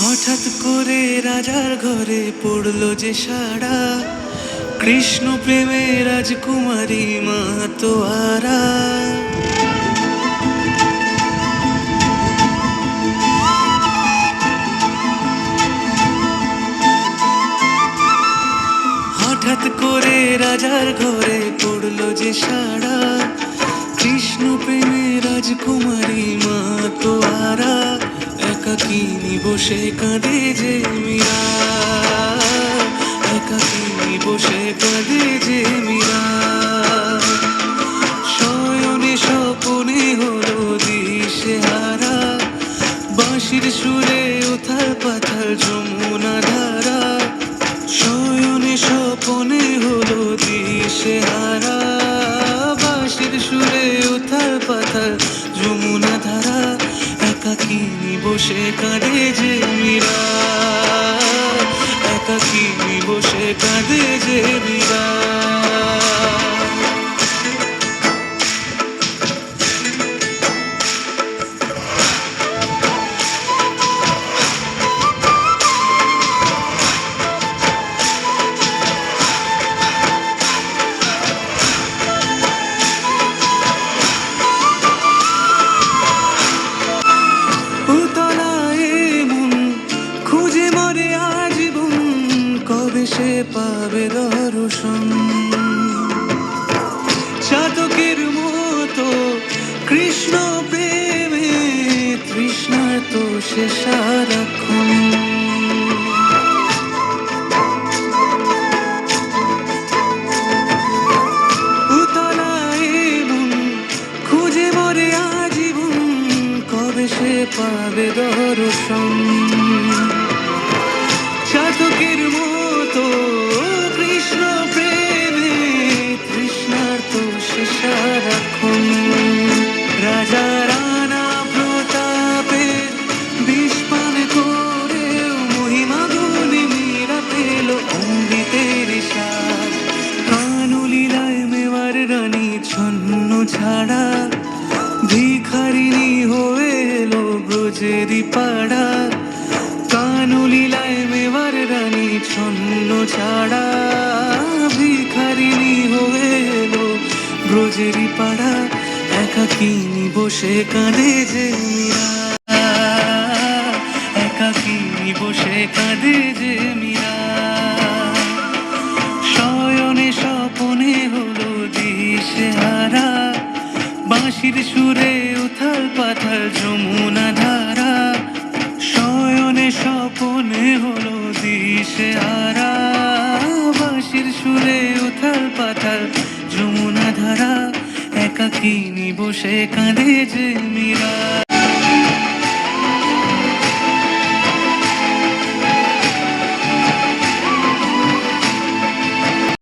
হঠাৎ করে রাজার ঘরে পড়লো যে সাড়া, কৃষ্ণ প্রেমে রাজকুমারী মাতোয়ারা। হঠাৎ করে রাজার ঘরে পড়লো যে সাড়া, কৃষ্ণ প্রেমে রাজকুমারী মাতোয়ারা। একাকিনী বসে কাঁদে যে মীরা, একাকিনী বসে কাঁদে যে মীরা। শয়নে স্বপনে হলো দিশেহারা, বাঁশির সুরে উথাল পাথাল যমুনা ধারা। শয়নে স্বপনে হলো দিশেহারা, বাঁশির সুরে উথাল পাথাল যমুনা ধারা। একাকিনী বসে কাঁদে যে মীরা, একাকিনী বসে কাঁদে যে মীরা। সে পাবে দর্শন চাতকের মতো কৃষ্ণ প্রেমে তৃষ্ণার্ত সে সারাক্ষণ। উতলায় মন খুঁজে মরে আজীবন, কবে সে পাবে দর্শন চাতকের মতো কৃষ্ণ প্রেমে তৃষ্ণার্ত সে সারাক্ষণ। রাজা রানা প্রতাপে বিস্পান করেও মহিমা গুণে মীরা পেল অমৃতের স্বাদ। কানলীলায় মেওয়ার রানী ছন্ন ছাড়া, ভিখারিণী হয়ে এলো ব্রজেরই পাড়া। কানলীলায় মেওয়ার রানী ছন্ন ছাড়া, ভিখারিণী হয়ে এলো ব্রজেরই পাড়া। একাকিনী বসে কাঁদে যে মীরা, একাকিনী বসে কাঁদে যে মীরা। শয়নে স্বপনে হলো দিশেহারা, বাঁশির সুরে উথাল পাথাল যমুনা ধারা। শয়নে স্বপনে হলো দিশেহারা, বাঁশির সুরে উথাল পাথাল যমুনা ধারা। একাকিনী বসে কাঁদে যে মীরা।